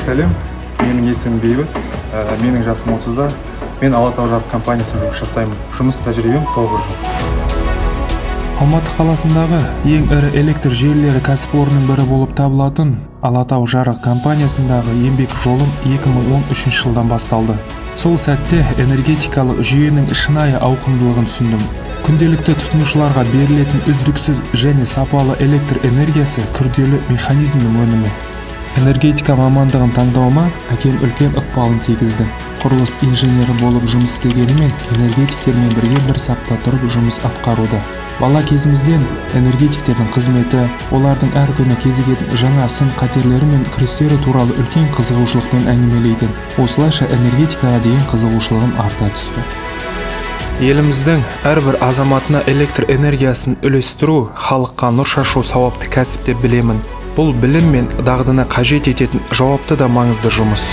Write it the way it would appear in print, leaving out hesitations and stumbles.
сәлем, менің есімім Бейбіт, менің жасым 30-да. Мен Алатау жарық компаниясында жұмыс жасаймын. Жұмыс тәжірибем 9 жыл. Алматы қаласындағы ең ірі электр желілері кәсіпорнының бірі болып табылатын Алатау жарық компаниясындағы еңбек жолым 2013 жылдан басталды. Сол сәтте энергетикалық жүйенің шынайы ауқымдылығын түсіндім. Күнделікті тұтынушыларға берілетін үздіксіз және сапалы электр энергиясы күрделі механизмнің өнімі. Энергетика мамандығын таңдауыма әкем үлкен ықпалын тигізді. Құрылыс инженері болып жұмыс істегенімен энергетиктермен бірге бір сапта тұрып жұмыс атқаруда. Бала кезімізден энергетиктердің қызметі, олардың әр күні кезігетін жаңа сын қатерлері мен күрестері туралы үлкен қызығушылықпен әңгімелейтін. Осылайша энергетикаға деген қызығушылығым арта түсті. Еліміздің әрбір азаматына электр энергиясын үлестіру, халыққа нұр шашу сауапты кәсіп деп білемін. Бұл білім мен дағдыны қажет ететін жауапты да маңызды жұмыс.